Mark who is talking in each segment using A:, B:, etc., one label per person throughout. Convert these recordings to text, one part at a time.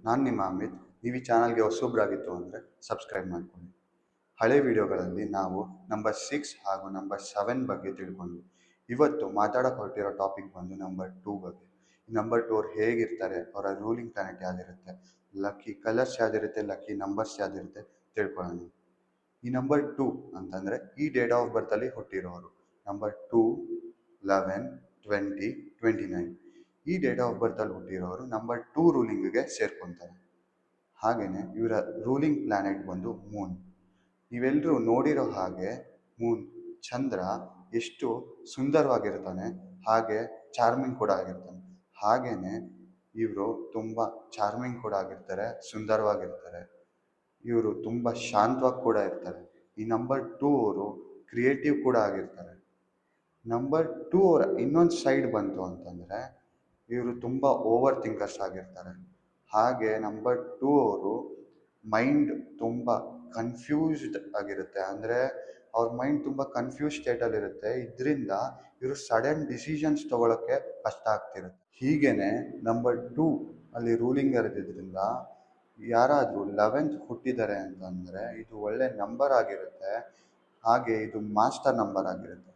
A: ನಾನು ನಿಮ್ಮ ಅಮಿತ್. ನೀವು ಈ ಚಾನಲ್ಗೆ ಹೊಸಬ್ರಾಗಿತ್ತು ಅಂದರೆ ಸಬ್ಸ್ಕ್ರೈಬ್ ಮಾಡ್ಕೊಳ್ಳಿ. ಹಳೆ ವಿಡಿಯೋಗಳಲ್ಲಿ ನಾವು ನಂಬರ್ 6 ಹಾಗೂ ನಂಬರ್ 7 ಬಗ್ಗೆ ತಿಳ್ಕೊಂಡ್ವಿ. ಇವತ್ತು ಮಾತಾಡೋಕೆ ಹೊರಟಿರೋ ಟಾಪಿಕ್ ಬಂದು ನಂಬರ್ 2 ಬಗ್ಗೆ. ನಂಬರ್ 2 ಅವ್ರು ಹೇಗಿರ್ತಾರೆ, ಅವರ ರೂಲಿಂಗ್ ಪ್ಲಾನೆಟ್ ಯಾವ್ದಿರುತ್ತೆ, ಲಕ್ಕಿ ಕಲರ್ಸ್ ಯಾವ್ದಿರುತ್ತೆ, ಲಕ್ಕಿ ನಂಬರ್ಸ್ ಯಾವ್ದಿರುತ್ತೆ ತಿಳ್ಕೊಳ್ಳೋಣ. ಈ ನಂಬರ್ 2 ಅಂತಂದರೆ ಈ ಡೇಟ್ ಆಫ್ ಬರ್ತಲ್ಲಿ ಹುಟ್ಟಿರೋರು. ನಂಬರ್ 2, 11, 20, 29 ಈ ಡೇಟ್ ಆಫ್ ಬರ್ತಲ್ಲಿ ಹುಟ್ಟಿರೋರು ನಂಬರ್ 2 ರೂಲಿಂಗ್ಗೆ ಸೇರ್ಕೊತಾರೆ. ಹಾಗೆಯೇ ಇವರ ರೂಲಿಂಗ್ ಪ್ಲಾನೆಟ್ ಬಂದು ಮೂನ್. ನೀವೆಲ್ಲರೂ ನೋಡಿರೋ ಹಾಗೆ ಮೂನ್ ಚಂದ್ರ ಎಷ್ಟು ಸುಂದರವಾಗಿರ್ತಾನೆ, ಹಾಗೆ ಚಾರ್ಮಿಂಗ್ ಕೂಡ ಆಗಿರ್ತಾನೆ. ಹಾಗೆಯೇ ಇವರು ತುಂಬ ಚಾರ್ಮಿಂಗ್ ಕೂಡ ಆಗಿರ್ತಾರೆ, ಸುಂದರವಾಗಿರ್ತಾರೆ. ಇವರು ತುಂಬ ಶಾಂತವಾಗಿ ಕೂಡ ಇರ್ತಾರೆ. ಈ ನಂಬರ್ 2 ಅವರು ಕ್ರಿಯೇಟಿವ್ ಕೂಡ ಆಗಿರ್ತಾರೆ. ನಂಬರ್ 2 ಅವರ ಇನ್ನೊಂದು ಸೈಡ್ ಬಂತು ಅಂತಂದರೆ ಇವರು ತುಂಬ ಓವರ್ ಥಿಂಕರ್ಸ್ ಆಗಿರ್ತಾರೆ. ಹಾಗೆ ನಂಬರ್ 2 ಅವರು ಮೈಂಡ್ ತುಂಬ ಕನ್ಫ್ಯೂಸ್ಡ್ ಆಗಿರುತ್ತೆ. ಅಂದರೆ ಅವ್ರ ಮೈಂಡ್ ತುಂಬ ಕನ್ಫ್ಯೂಸ್ ಸ್ಟೇಟಲ್ಲಿರುತ್ತೆ. ಇದರಿಂದ ಇವರು ಸಡನ್ ಡಿಸಿಷನ್ಸ್ ತೊಗೊಳಕ್ಕೆ ಕಷ್ಟ ಆಗ್ತಿರುತ್ತೆ. ಹೀಗೇ ನಂಬರ್ 2 ಅಲ್ಲಿ ರೂಲಿಂಗ್ ಇರೋದ್ರಿಂದ ಯಾರಾದರೂ 11th ಹುಟ್ಟಿದ್ದಾರೆ ಅಂತಂದರೆ ಇದು ಒಳ್ಳೆ ನಂಬರ್ ಆಗಿರುತ್ತೆ. ಹಾಗೆ ಇದು ಮಾಸ್ಟರ್ ನಂಬರ್ ಆಗಿರುತ್ತೆ.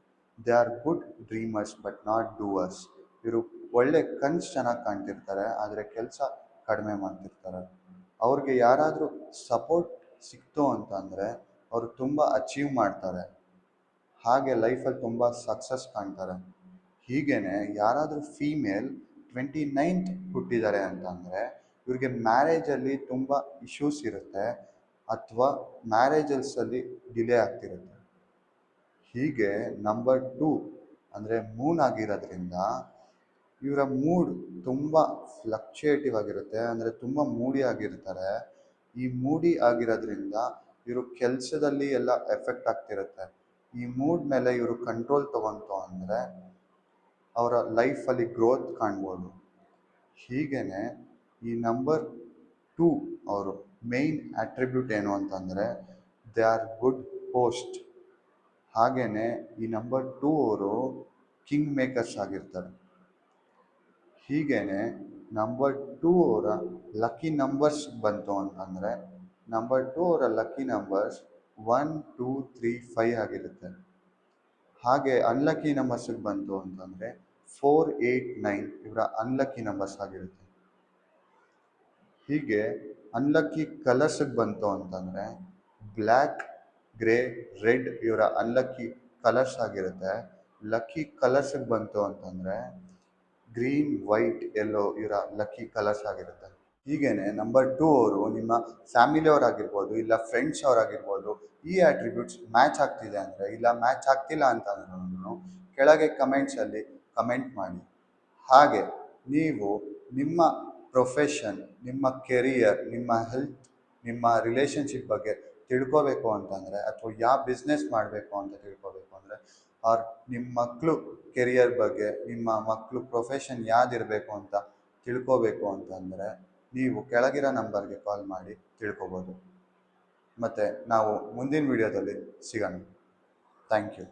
A: They are good dreamers but not doers. ಇವರು ಒಳ್ಳೆ ಕನಸು ಚೆನ್ನಾಗಿ ಕಾಣ್ತಿರ್ತಾರೆ, ಆದರೆ ಕೆಲಸ ಕಡಿಮೆ ಮಾಡ್ತಿರ್ತಾರೆ. ಅವ್ರಿಗೆ ಯಾರಾದರೂ ಸಪೋರ್ಟ್ ಸಿಕ್ತು ಅಂತಂದರೆ ಅವರು ತುಂಬ ಅಚೀವ್ ಮಾಡ್ತಾರೆ, ಹಾಗೆ ಲೈಫಲ್ಲಿ ತುಂಬ ಸಕ್ಸಸ್ ಕಾಣ್ತಾರೆ. ಹೀಗೇ ಯಾರಾದರೂ ಫೀಮೇಲ್ 29th ಹುಟ್ಟಿದ್ದಾರೆ ಅಂತಂದರೆ ಇವ್ರಿಗೆ ಮ್ಯಾರೇಜಲ್ಲಿ ತುಂಬ ಇಶ್ಯೂಸ್ ಇರುತ್ತೆ, ಅಥವಾ ಮ್ಯಾರೇಜಲ್ಸಲ್ಲಿ ಡಿಲೇ ಆಗ್ತಿರುತ್ತೆ. ಹೀಗೆ ನಂಬರ್ 2 ಅಂದರೆ ಮೂನ್ ಆಗಿರೋದ್ರಿಂದ ಇವರ ಮೂಡ್ ತುಂಬ ಫ್ಲಕ್ಚುಯೇಟಿವ್ ಆಗಿರುತ್ತೆ. ಅಂದರೆ ತುಂಬ ಮೂಡಿ ಆಗಿರ್ತಾರೆ. ಈ ಮೂಡಿ ಆಗಿರೋದ್ರಿಂದ ಇವರು ಕೆಲಸದಲ್ಲಿ ಎಲ್ಲ ಎಫೆಕ್ಟ್ ಆಗ್ತಿರುತ್ತೆ. ಈ ಮೂಡ್ ಮೇಲೆ ಇವರು ಕಂಟ್ರೋಲ್ ತೊಗೊಂತು ಅಂದರೆ ಅವರ ಲೈಫಲ್ಲಿ ಗ್ರೋತ್ ಕಾಣ್ಬೋದು. ಹೀಗೇ ಈ ನಂಬರ್ 2 ಅವರು ಮೇಯ್ನ್ ಆಟ್ರಿಬ್ಯೂಟ್ ಏನು ಅಂತಂದರೆ ದೇ ಆರ್ ಗುಡ್ ಹೋಸ್ಟ್. ಹಾಗೆಯೇ ಈ ನಂಬರ್ 2 ಅವರು ಕಿಂಗ್ ಮೇಕರ್ಸ್ ಆಗಿರ್ತಾರೆ. ಹೀಗೇ ನಂಬರ್ 2 ಅವರ ಲಕ್ಕಿ ನಂಬರ್ಸ್ ಬಂತು ಅಂತಂದರೆ ನಂಬರ್ 2 ಅವರ ಲಕ್ಕಿ ನಂಬರ್ಸ್ 1, 2, 3, 5 ಆಗಿರುತ್ತೆ. ಹಾಗೆ ಅನ್ಲಕ್ಕಿ ನಂಬರ್ಸಿಗೆ ಬಂತು ಅಂತಂದರೆ 4, 8, 9 ಇವರ ಅನ್ಲಕ್ಕಿ ನಂಬರ್ಸ್ ಆಗಿರುತ್ತೆ. ಹೀಗೆ ಅನ್ಲಕ್ಕಿ ಕಲರ್ಸಿಗೆ ಬಂತು ಅಂತಂದರೆ ಬ್ಲ್ಯಾಕ್, ಗ್ರೇ, ರೆಡ್ ಇವರ ಅನ್ಲಕ್ಕಿ ಕಲರ್ಸ್ ಆಗಿರುತ್ತೆ. ಲಕ್ಕಿ ಕಲರ್ಸಿಗೆ ಬಂತು ಅಂತಂದರೆ ಗ್ರೀನ್, ವೈಟ್, ಯೆಲ್ಲೋ ಇವರ ಲಕ್ಕಿ ಕಲರ್ಸ್ ಆಗಿರುತ್ತೆ. ಹೀಗೇ ನಂಬರ್ 2 ಅವರು ನಿಮ್ಮ ಫ್ಯಾಮಿಲಿಯವರಾಗಿರ್ಬೋದು, ಇಲ್ಲ ಫ್ರೆಂಡ್ಸ್ ಅವರಾಗಿರ್ಬೋದು, ಈ ಆಟ್ರಿಬ್ಯೂಟ್ಸ್ ಮ್ಯಾಚ್ ಆಗ್ತಿದೆ ಅಂದರೆ, ಇಲ್ಲ ಮ್ಯಾಚ್ ಆಗ್ತಿಲ್ಲ ಅಂತಂದ್ರೂ ಕೆಳಗೆ ಕಮೆಂಟ್ಸಲ್ಲಿ ಕಮೆಂಟ್ ಮಾಡಿ. ಹಾಗೆ ನೀವು ನಿಮ್ಮ ಪ್ರೊಫೆಷನ್, ನಿಮ್ಮ ಕೆರಿಯರ್, ನಿಮ್ಮ ಹೆಲ್ತ್, ನಿಮ್ಮ ರಿಲೇಷನ್ಶಿಪ್ ಬಗ್ಗೆ ತಿಳ್ಕೋಬೇಕು ಅಂತಂದರೆ, ಅಥವಾ ಯಾವ ಬಿಸ್ನೆಸ್ ಮಾಡಬೇಕು ಅಂತ ತಿಳ್ಕೋಬೇಕು ಅಂದರೆ, ಆರ್ ನಿಮ್ಮ ಮಕ್ಕಳು ಕೆರಿಯರ್ ಬಗ್ಗೆ, ನಿಮ್ಮ ಮಕ್ಕಳು ಪ್ರೊಫೆಷನ್ ಯಾವ್ದಿರಬೇಕು ಅಂತ ತಿಳ್ಕೋಬೇಕು ಅಂತಂದರೆ ನೀವು ಕೆಳಗಿರೋ ನಂಬರ್ಗೆ ಕಾಲ್ ಮಾಡಿ ತಿಳ್ಕೊಬೋದು. ಮತ್ತು ನಾವು ಮುಂದಿನ ವಿಡಿಯೋದಲ್ಲಿ ಸಿಗೋಣ. Thank you.